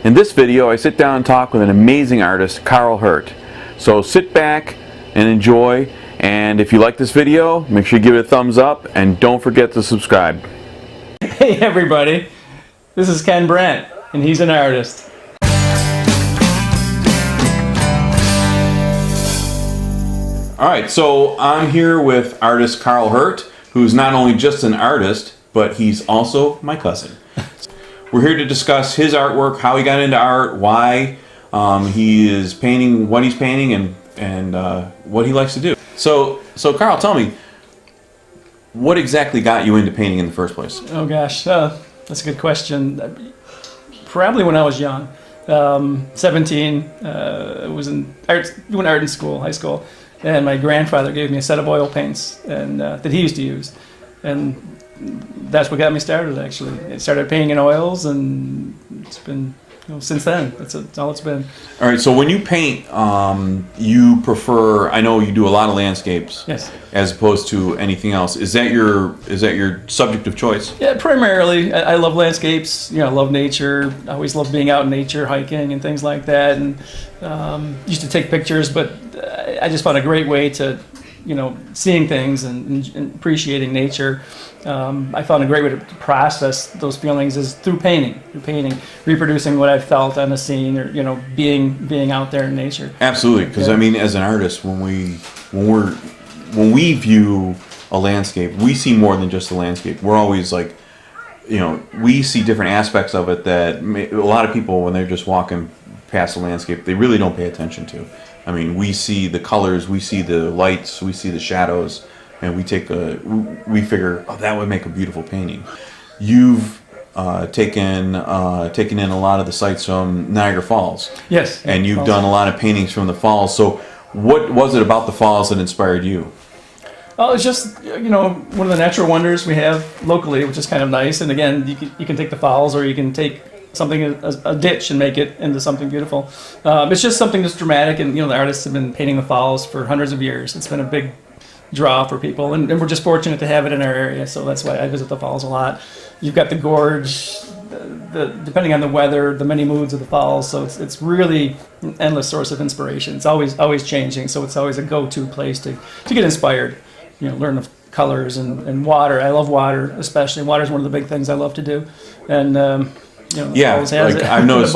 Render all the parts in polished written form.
In this video, I sit down and talk with an amazing artist, Karl Heerdt. So sit back and enjoy, and if you like this video, make sure you give it a thumbs up, and don't forget to subscribe. Hey everybody, this is Ken Brant, and he's an artist. Alright, so I'm here with artist Karl Heerdt, who's not only just an artist, but he's also my cousin. We're here to discuss his artwork, how he got into art, why he is painting what he's painting, and what he likes to do. So Karl, tell me, what exactly got you into painting in the first place? Oh gosh, that's a good question. Probably when I was young, 17, was doing art in school, high school, and my grandfather gave me a set of oil paints and that he used to use, and that's what got me started. Actually, I started painting in oils, and it's been, since then. That's all it's been. All right. So when you paint, you prefer? I know you do a lot of landscapes. Yes. As opposed to anything else. Is that your subject of choice? Yeah, primarily. I love landscapes. I love nature. I always love being out in nature, hiking and things like that. And used to take pictures, but I just found a great way to, seeing things and appreciating nature. I found a great way to process those feelings is through painting, reproducing what I felt on a scene, or being out there in nature. Absolutely, because I mean, as an artist, when we view a landscape, we see more than just the landscape. We're always like, we see different aspects of it that a lot of people, when they're just walking past the landscape, they really don't pay attention to. I mean, we see the colors, we see the lights, we see the shadows, and we figure, oh, that would make a beautiful painting. You've taken in a lot of the sights from Niagara Falls. Yes. And you've done a lot of paintings from the falls. So what was it about the falls that inspired you? Oh, it's just, one of the natural wonders we have locally, which is kind of nice. And again, you can take the falls, or you can take something, a ditch, and make it into something beautiful. It's just something that's dramatic, and the artists have been painting the falls for hundreds of years. It's been a big draw for people, and we're just fortunate to have it in our area, so that's why I visit the falls a lot. You've got the gorge, depending on the weather, the many moods of the falls, so it's really an endless source of inspiration. It's always changing, so it's always a go-to place to get inspired, learn the colors and water. I love water, especially. Water is one of the big things I love to do, and yeah, like I've noticed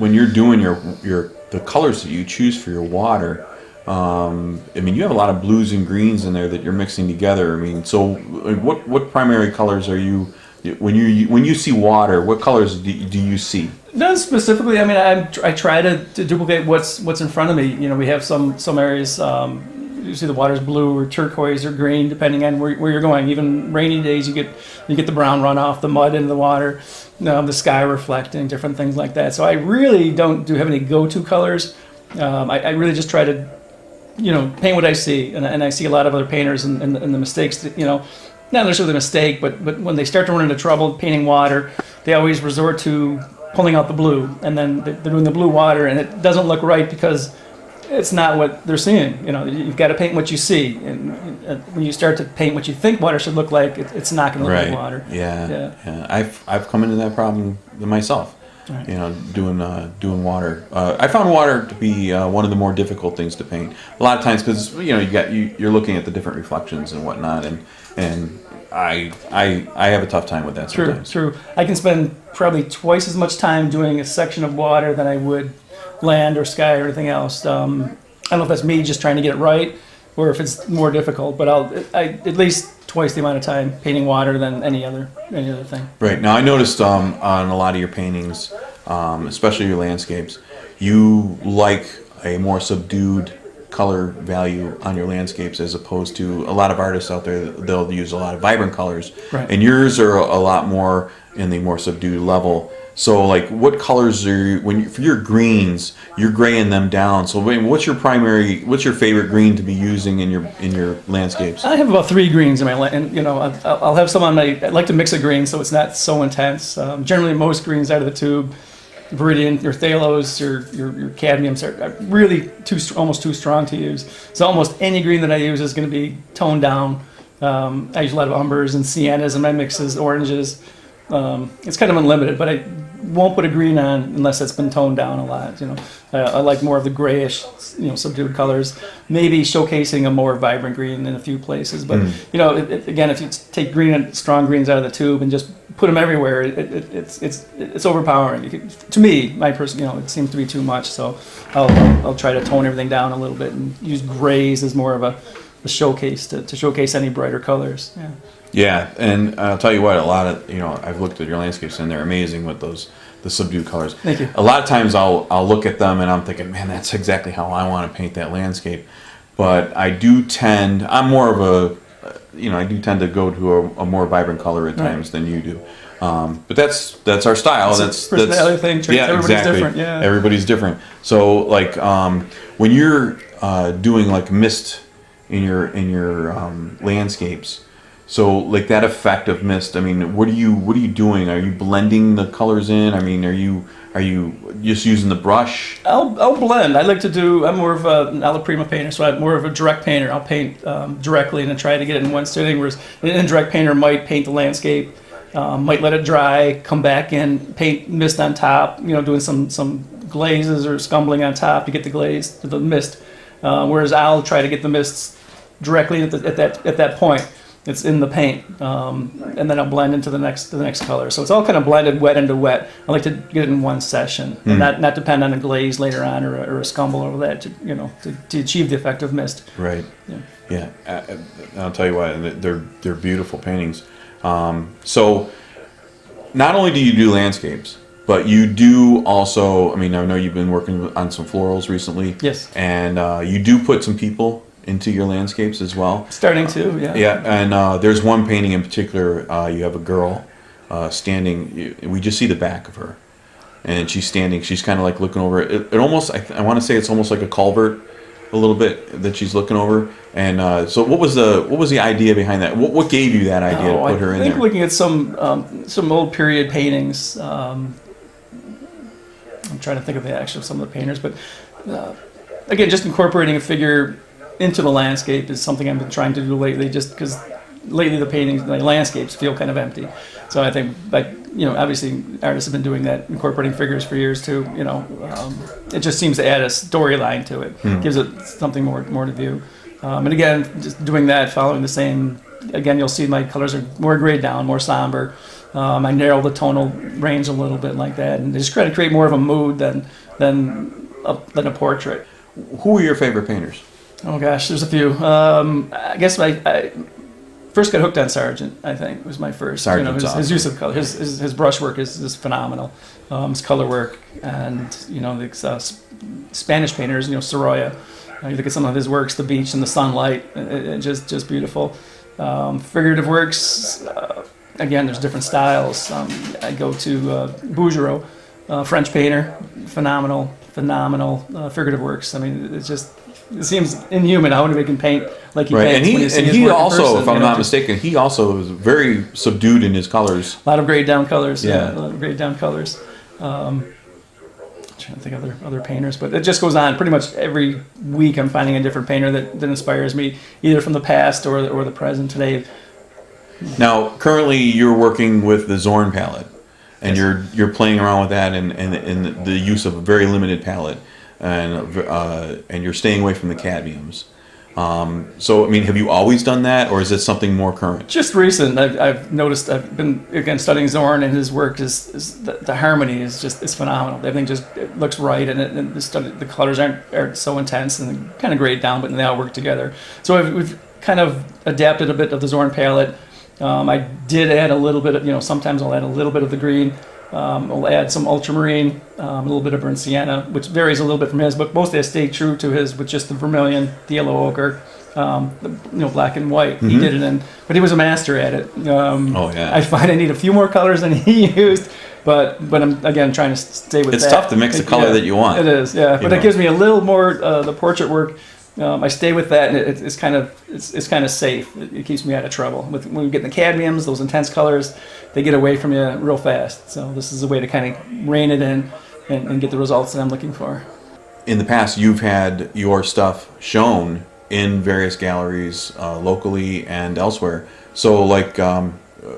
when you're doing the colors that you choose for your water, I mean, you have a lot of blues and greens in there that you're mixing together. I mean, so what primary colors are you, when you see water, what colors do you see? Not specifically. I mean, I try to duplicate what's in front of me. We have some areas, you see the water's blue or turquoise or green, depending on where you're going. Even rainy days, you get the brown runoff, the mud into the water, the sky reflecting, different things like that. So I really don't have any go-to colors. I really just try to paint what I see, and I see a lot of other painters and the mistakes that, not necessarily a mistake, but when they start to run into trouble painting water, they always resort to pulling out the blue, and then they're doing the blue water, and it doesn't look right because it's not what they're seeing. You've got to paint what you see, and when you start to paint what you think water should look like, it's not going to look like water. Yeah. I've come into that problem myself. Right. Doing water. I found water to be one of the more difficult things to paint. A lot of times, because you're looking at the different reflections and whatnot, and I have a tough time with that sometimes. True. I can spend probably twice as much time doing a section of water than I would land or sky or anything else. I don't know if that's me just trying to get it right, or if it's more difficult. But I at least twice the amount of time painting water than any other thing. Right. Now I noticed on a lot of your paintings, especially your landscapes, you like a more subdued color value on your landscapes, as opposed to a lot of artists out there, they'll use a lot of vibrant colors. Right. And yours are a lot more in the more subdued level. So, like, what colors are for your greens? You're graying them down. So, what's your favorite green to be using in your landscapes? I have about 3 greens in my land, and I'll have some on I like to mix a green so it's not so intense. Generally, most greens out of the tube, Viridian, your phthalos, your cadmiums are really almost too strong to use. So almost any green that I use is going to be toned down. I use a lot of umbers and siennas in my mixes, oranges. It's kind of unlimited, but won't put a green on unless it's been toned down a lot. I like more of the grayish, subdued colors. Maybe showcasing a more vibrant green in a few places. But again, if you take strong greens out of the tube and just put them everywhere, it's overpowering. To me, it seems to be too much. So I'll try to tone everything down a little bit and use grays as more of a showcase to showcase any brighter colors. Yeah. Yeah, and I'll tell you what, a lot of, I've looked at your landscapes and they're amazing with the subdued colors. Thank you. A lot of times I'll look at them and I'm thinking, man, that's exactly how I want to paint that landscape. But I'm more of I do tend to go to a more vibrant color at times than you do. But that's our style. That's personality thing. Yeah, everybody's exactly. Different. Yeah. Everybody's different. So like when you're doing like mist in your landscapes. So, like that effect of mist. I mean, what are you doing? Are you blending the colors in? I mean, are you just using the brush? I'll blend. I like to do. I'm more of an alla prima painter, so I'm more of a direct painter. I'll paint directly and then try to get it in one sitting. Whereas an indirect painter might paint the landscape, might let it dry, come back in, paint mist on top. Doing some glazes or scumbling on top to get the glaze to the mist. Whereas I'll try to get the mists directly at that point. It's in the paint, and then I'll blend into the next color. So it's all kind of blended wet into wet. I like to get it in one session, and not depend on a glaze later on or a scumble over that to achieve the effect of mist. Right. Yeah. I'll tell you what, they're beautiful paintings. So not only do you do landscapes, but you do also. I mean, I know you've been working on some florals recently. Yes. And you do put some people into your landscapes as well. Starting to, yeah. Yeah, and there's one painting in particular. You have a girl standing. We just see the back of her, and she's standing. She's kind of like looking over. It almost. I want to say it's almost like a culvert, a little bit that she's looking over. And so, what was the idea behind that? What gave you that idea to put her in there? I think looking at some old period paintings. I'm trying to think of the action of some of the painters, but again, just incorporating a figure into the landscape is something I've been trying to do lately, just because lately the landscapes feel kind of empty. So I think, obviously artists have been doing that, incorporating figures for years too. It just seems to add a storyline to it, gives it something more to view. And again, just doing that, following the same. Again, you'll see my colors are more grayed down, more somber. I narrow the tonal range a little bit like that, and just try to create more of a mood than a portrait. Who are your favorite painters? Oh gosh, there's a few. I guess I first got hooked on Sargent. I think was my first. Sargent's awesome. His use of color, his brush work is phenomenal. His color work, and the Spanish painters, Sorolla. You look at some of his works, the beach and the sunlight, just beautiful. Figurative works. Again, there's different styles. I go to Bouguereau, French painter, phenomenal figurative works. I mean, it seems inhuman how anybody can paint like he paints. And he also, if I'm not mistaken, he also is very subdued in his colors. A lot of grayed down colors. Yeah, a lot of grayed down colors. I'm trying to think of other painters, but it just goes on. Pretty much every week, I'm finding a different painter that inspires me, either from the past or the present today. Now, currently, you're working with the Zorn Palette, and you're playing around with that and the use of a very limited palette. And you're staying away from the cadmiums. So, I mean, have you always done that, or is it something more current? Just recent. I've noticed. I've been again studying Zorn, and his work is the harmony is phenomenal. Everything it looks right, and the colors aren't so intense and kind of grayed down, but they all work together. So we've kind of adapted a bit of the Zorn palette. I did add a little bit of sometimes I'll add a little bit of the green. I'll add some ultramarine, a little bit of burnt sienna, which varies a little bit from his, but mostly I stay true to his with just the vermilion, the yellow ochre, black and white. Mm-hmm. He did it in, but he was a master at it. I find I need a few more colors than he used, but I'm again trying to stay with that. It's tough to mix the color that you want. It is, yeah, but it gives me a little more the portrait work. I stay with that, and it's kind of safe. It keeps me out of trouble. When we get the cadmiums, those intense colors, they get away from you real fast. So this is a way to kind of rein it in and get the results that I'm looking for. In the past, you've had your stuff shown in various galleries locally and elsewhere. So, like,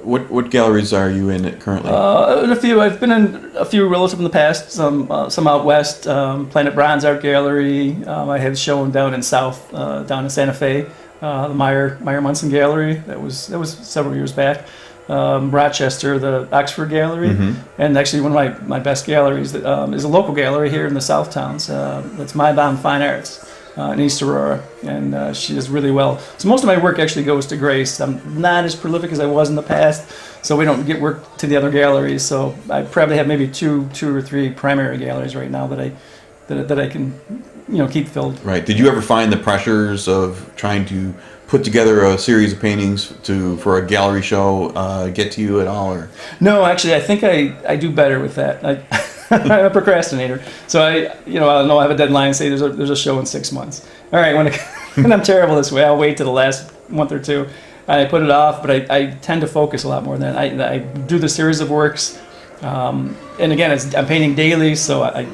what galleries are you in currently? In a few, I've been in a few relative in the past. Some out west, Planet Bronze Art Gallery. I had a show down in South, down in Santa Fe, the Meyer Munson Gallery. That was several years back. Rochester, the Oxford Gallery, and actually one of my best galleries is a local gallery here in the South Towns. It's My Bomb Fine Arts in East Aurora, and she does really well. So most of my work actually goes to Grace. I'm not as prolific as I was in the past, so we don't get work to the other galleries. So I probably have maybe two or three primary galleries right now that I can keep filled. Right. Did you ever find the pressures of trying to put together a series of paintings for a gallery show get to you at all? Or? No, actually, I think I do better with that. I'm a procrastinator, so I'll know I have a deadline. Say there's a show in 6 months. All right, when I'm terrible this way, I'll wait till the last month or two. I put it off, but I tend to focus a lot more than that. I do the series of works, and again, I'm painting daily, so I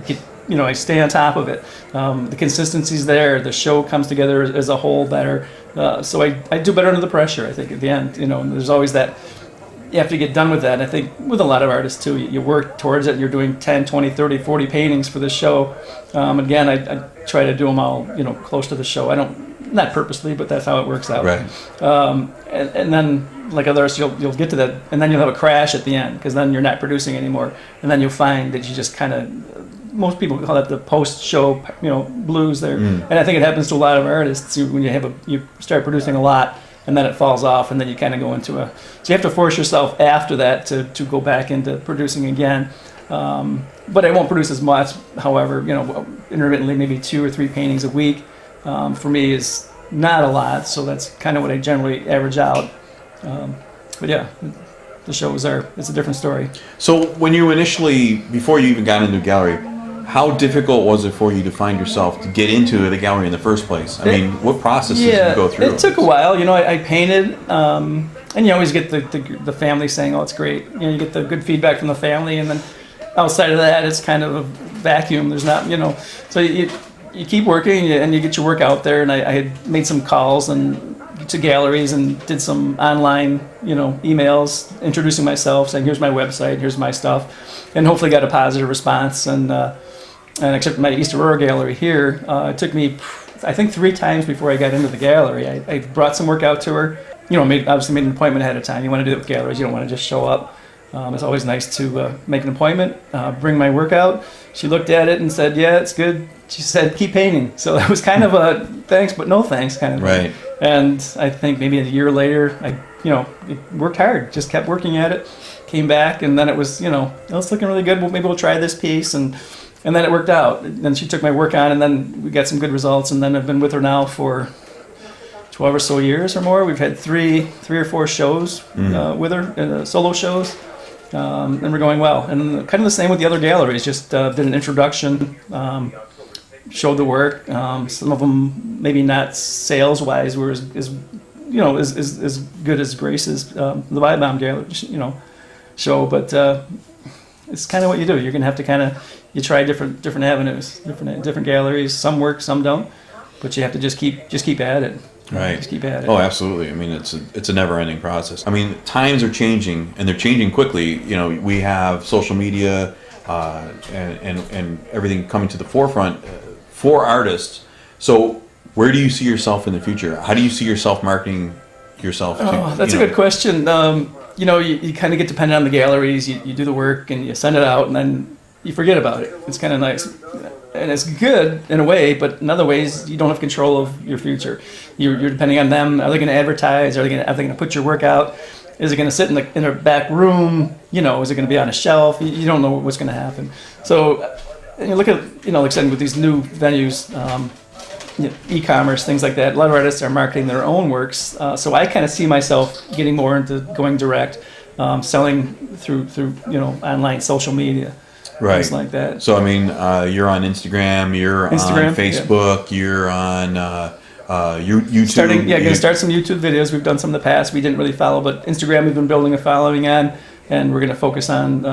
get. I stay on top of it. The consistency's there. The show comes together as a whole better. So I do better under the pressure, I think, at the end. And there's always that, you have to get done with that. And I think with a lot of artists, too, you work towards it. You're doing 10, 20, 30, 40 paintings for the show. Again, I try to do them all, close to the show. Not purposely, but that's how it works out. Right. And then, like others, you'll get to that, and then you'll have a crash at the end, because then you're not producing anymore. And then you'll find that you just kind of, most people call that the post-show, blues there, and I think it happens to a lot of artists when you start producing a lot, and then it falls off, and then you kind of go into so you have to force yourself after that to go back into producing again. But I won't produce as much. However, intermittently, maybe 2 or 3 paintings a week for me is not a lot, so that's kind of what I generally average out. But yeah. The shows it's a different story. So when you before you even got into a gallery, how difficult was it for you to find yourself to get into the gallery in the first place? I mean, what process did you go through? It took a while. I painted, and you always get the family saying, "Oh, it's great." You get the good feedback from the family, and then outside of that, it's kind of a vacuum. There's not, So you keep working, and you get your work out there. And I had made some calls to galleries and did some online, emails introducing myself, saying, "Here's my website, here's my stuff," and hopefully got a positive response. And except my East Aurora gallery here, it took me, I think, 3 times before I got into the gallery. I brought some work out to her. Obviously made an appointment ahead of time. You want to do it with galleries. You don't want to just show up. It's always nice to make an appointment, bring my work out. She looked at it and said, "Yeah, it's good." She said, "Keep painting." So it was kind of a thanks but no thanks kind of thing. Right. And I think maybe a year later, I worked hard, just kept working at it, came back, and then it was, it's looking really good. Well, maybe we'll try this piece, and then it worked out. And then she took my work on, and then we got some good results. And then I've been with her now for 12 or so years or more. We've had three or four shows with her, solo shows. And we're going well. And kind of the same with the other galleries, just did an introduction, showed the work. Some of them maybe not sales-wise were as good as Grace's, the Vibe Bomb gallery, show, but it's kind of what you do. You're going to have to you try different avenues, different galleries. Some work, some don't, but you have to just keep at it. Right. Just keep at it. Oh, absolutely. I mean, it's a never-ending process. I mean, times are changing, and they're changing quickly. We have social media and everything coming to the forefront for artists. So, where do you see yourself in the future? How do you see yourself marketing yourself? That's a good question. You kind of get dependent on the galleries. You do the work and you send it out, and then you forget about it. It's kind of nice. And it's good in a way, but in other ways, you don't have control of your future. You're depending on them. Are they going to advertise? Are they going to put your work out? Is it going to sit in a back room? Is it going to be on a shelf? You don't know what's going to happen. So, and you look at, like I said, with these new venues, e-commerce, things like that. A lot of artists are marketing their own works. So I kind of see myself getting more into going direct, selling through online social media. Right. Things like that. So, I mean, you're on Instagram, you're on Facebook, you're on YouTube. Going to start some YouTube videos. We've done some in the past. We didn't really follow, but Instagram we've been building a following on. and we're going to focus on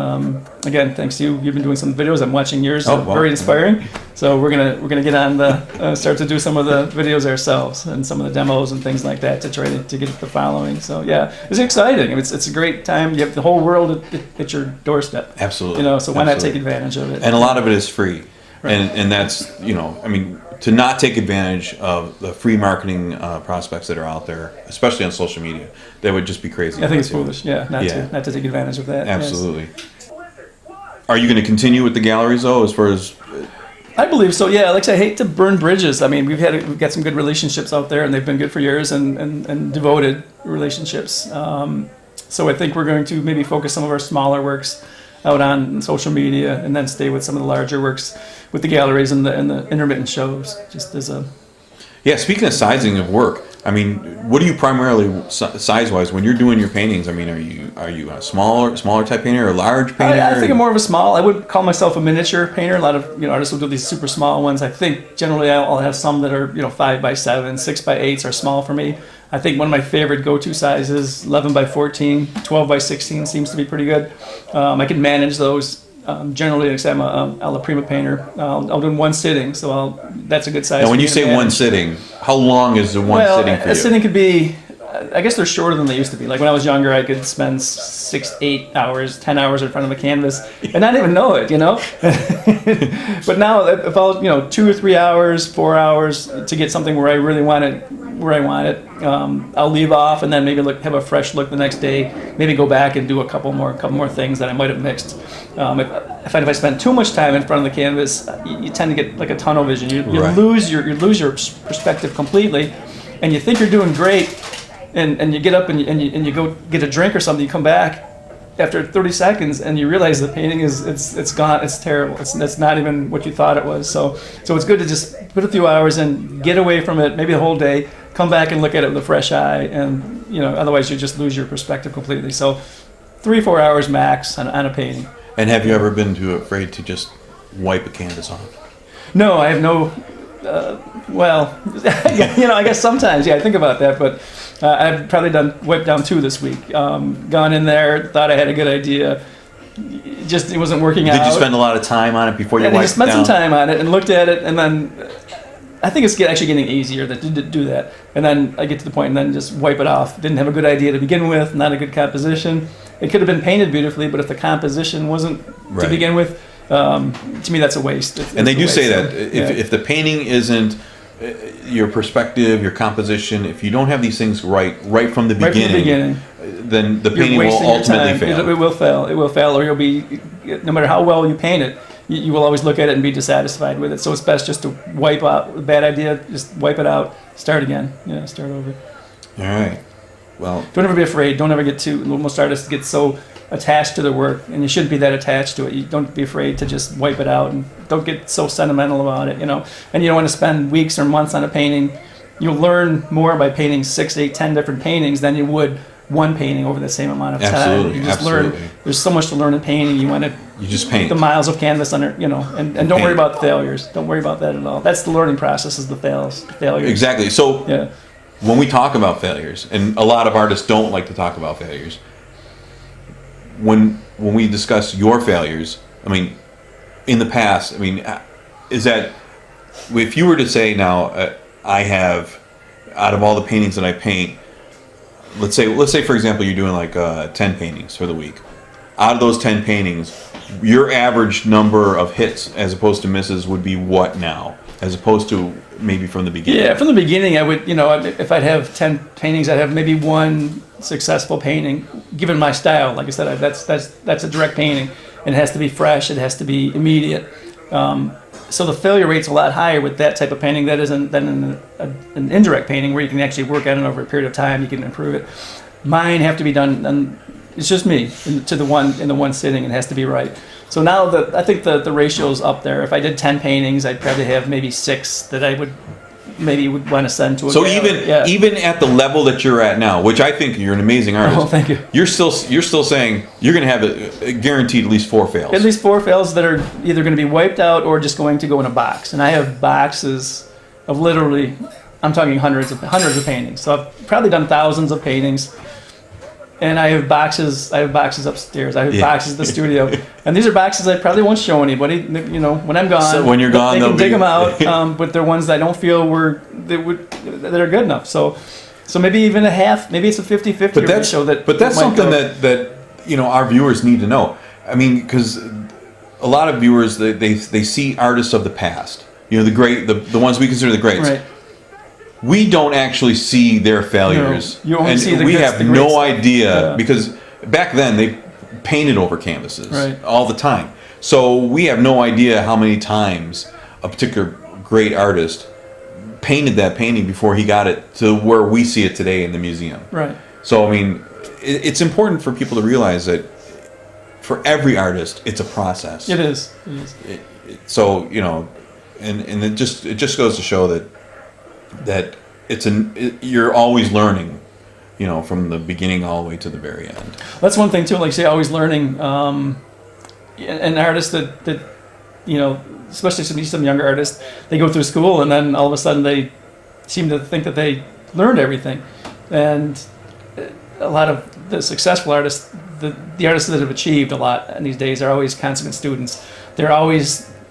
again, thanks to you, you've been doing some videos. I'm watching yours. Oh, They're wow. very inspiring. So we're gonna get on the start to do some of the videos ourselves and some of the demos and things like that to try to get the following. So yeah, it's exciting. It's a great time. You have the whole world at your doorstep. Absolutely. So why not Absolutely. take advantage of it? And a lot of it is free. Right. And that's, I mean, to not take advantage of the free marketing prospects that are out there, especially on social media, that would just be crazy. I think it's not to. foolish. Yeah, not to take advantage of that. Yes. Absolutely. Are you going to continue with the galleries though, as far as? I believe so. Yeah, like I say, I hate to burn bridges. I mean, we've got some good relationships out there, and they've been good for years, and devoted relationships. So I think we're going to maybe focus some of our smaller works out on social media, and then stay with some of the larger works with the galleries and the intermittent shows. Just as a Yeah, speaking of sizing of work, I mean, what do you primarily size-wise when you're doing your paintings? I mean, are you a smaller type painter or a large painter? I think I'm more of a small. I would call myself a miniature painter. A lot of artists will do these super small ones. I think generally I'll have some that are 5x7, 6x8s are small for me. I think one of my favorite go-to sizes, 11x14, 12x16 seems to be pretty good. I can manage those. Generally, like I say, I'm a la prima painter. I'll do in one sitting, so that's a good size. Now, when for you me to say manage. one sitting, how long is the one sitting for you? A sitting could be, I guess they're shorter than they used to be. Like when I was younger, I could spend 6, 8 hours, 10 hours in front of a canvas and not even know it, But now, if I'll, 2 or 3 hours, 4 hours to get something where I really want it, I'll leave off and then maybe have a fresh look the next day. Maybe go back and do a couple more things that I might have mixed. If I spend too much time in front of the canvas, you tend to get like a tunnel vision. You Right. lose your perspective completely, and you think you're doing great, and you get up and you go get a drink or something. You come back after 30 seconds and you realize the painting it's gone. It's terrible. It's not even what you thought it was. So it's good to just put a few hours in, get away from it, maybe the whole day, come back and look at it with a fresh eye, and otherwise you just lose your perspective completely. So 3-4 hours max on a painting. And have you ever been too afraid to just wipe a canvas off? No, I have no. I guess sometimes, I think about that, but I've probably wiped down 2 this week. Gone in there, thought I had a good idea, it wasn't working out. Did you spend a lot of time on it before you And I wiped it spent down? some time on it and looked at it, and then I think it's actually getting easier to do that. And then I get to the point and then just wipe it off. Didn't have a good idea to begin with, not a good composition. It could have been painted beautifully, but if the composition wasn't Right. to begin with, to me that's a waste. And they do say So, that if the painting isn't your perspective, your composition, if you don't have these things right from the Right from the beginning, then the you're painting will wasting your ultimately time. fail. It will fail. It will fail, or you'll be, no matter how well you paint it, you will always look at it and be dissatisfied with it. So it's best just to wipe out a bad idea, just wipe it out, start again. Start over. All right. Well, Don't ever be afraid. Don't ever get too. Most artists get so attached to their work, and you shouldn't be that attached to it. You don't be afraid to just wipe it out, and don't get so sentimental about it. And you don't want to spend weeks or months on a painting. You'll learn more by painting 6, 8, 10 different paintings than you would one painting over the same amount of time. Absolutely, You just absolutely. learn. There's so much to learn in painting. You want to you just paint. the miles of canvas under, and don't worry Paint. about failures. Don't worry about that at all. That's the learning process. Is the failures. Exactly. So Yeah. when we talk about failures, and a lot of artists don't like to talk about failures, when we discuss your failures, I mean, in the past, is that if you were to say now, I have, out of all the paintings that I paint, let's say for example you're doing like 10 paintings for the week. Out of those 10 paintings, your average number of hits as opposed to misses would be what now, as opposed to maybe from the beginning? Yeah, from the beginning, I would, if I'd have 10 paintings, I'd have maybe one successful painting, given my style. Like I said, that's a direct painting. It has to be fresh. It has to be immediate. So the failure rate's a lot higher with that type of painting than in an indirect painting, where you can actually work on it over a period of time. You can improve it. Mine have to be done, and it's just me in the one sitting. It has to be right. So now I think the ratio's up there. If I did 10 paintings, I'd probably have maybe 6 that I would want to send to a So gallery. even at the level that you're at now, which I think you're an amazing artist. Oh, thank you. You're still saying you're going to have a guaranteed at least 4 fails. At least 4 fails that are either going to be wiped out or just going to go in a box. And I have boxes of literally, I'm talking hundreds of paintings. So I've probably done thousands of paintings. and I have boxes. I have boxes upstairs. I have boxes in the studio, and these are boxes I probably won't show anybody. You know, when I'm gone, So when you're gone, they can dig be... them out. But they're ones that I don't feel that are good enough. So maybe even a half. Maybe it's a 50-50 ratio. But that's something that you know our viewers need to know. I mean, because a lot of viewers they see artists of the past. You know, the ones we consider the greats. Right. We don't actually see their failures. No, you only see the we good, have the great no stuff. idea because back then they painted over canvases all the time. So we have no idea how many times a particular great artist painted that painting before he got it to where we see it today in the museum. Right. So I mean, it's important for people to realize that for every artist, it's a process. It is. So you know, and it just goes to show that you're always learning, you know, from the beginning all the way to the very end. That's one thing too. Like say, always learning. An artist that you know, especially some younger artists, they go through school and then all of a sudden they seem to think that they learned everything, and a lot of the successful artists, the artists that have achieved a lot in these days, are always consummate students.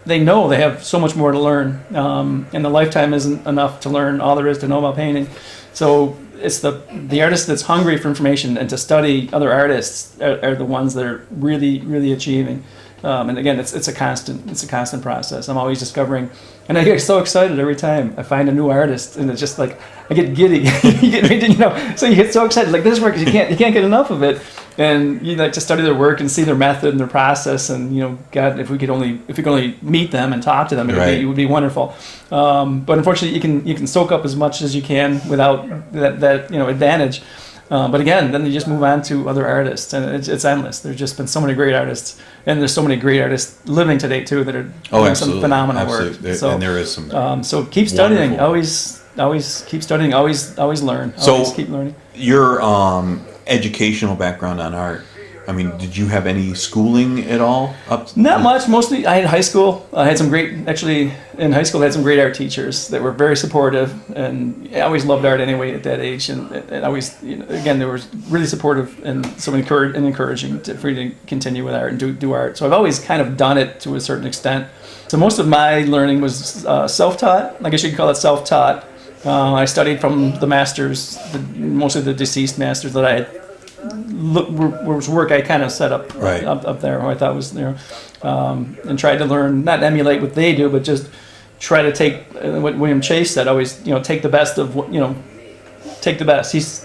They know they have so much more to learn, and the lifetime isn't enough to learn all there is to know about painting. So it's the artist that's hungry for information and to study other artists are the ones that are really achieving. And again, it's a constant process. I'm always discovering, and I get so excited every time I find a new artist, and it's just like I get giddy. So you get so excited, like this work, you can't get enough of it, and you like to study their work and see their method and their process, and you know, God, if we could only meet them and talk to them, it would be wonderful. But unfortunately, you can soak up as much as you can without that advantage. But again, then you just move on to other artists, and it's endless. There's just been so many great artists, and there's so many great artists living today too that are doing some phenomenal work. So, and there is some. So keep studying. Always keep studying. Always learn. Always keep learning. Your educational background on art. I mean, did you have any schooling at all? Not much. Mostly, I had high school. I had some great, actually, in high school, I had some great art teachers that were very supportive, and I always loved art anyway at that age. And always, again, they were really supportive and so encouraging for you to continue with art and do art. So I've always kind of done it to a certain extent. So most of my learning was self-taught. I guess you could call it self-taught. I studied from the masters, mostly the deceased masters that I had. Was work I kind of set up up there, or I thought was there, and tried to learn, not emulate what they do, but just try to take what William Chase said. Always, take the best of what take the best. He's,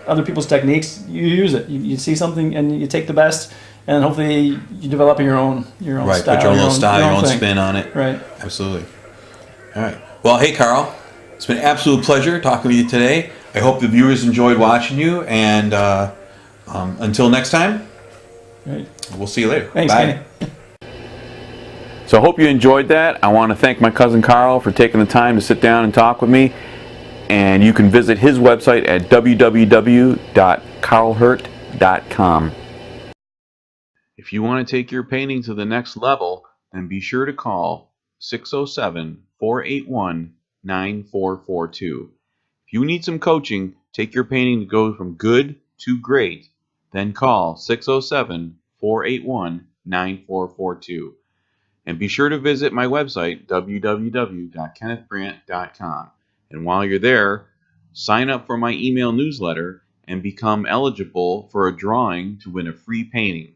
other people's techniques, you use it. You see something and you take the best, and hopefully you develop your own right, style. Put your own little style, your own thing. spin on it. Right. Absolutely. All right. Well, hey, Karl. It's been an absolute pleasure talking with you today. I hope the viewers enjoyed watching you, and until next time, right. We'll see you later. Thanks, bye. Kenny. So I hope you enjoyed that. I want to thank my cousin Karl for taking the time to sit down and talk with me. And you can visit his website at www.karlheerdt.com. If you want to take your painting to the next level, then be sure to call 607-481-9442. If you need some coaching, take your painting to go from good to great, then call 607-481-9442. And be sure to visit my website, www.kennethbrant.com. And while you're there, sign up for my email newsletter and become eligible for a drawing to win a free painting.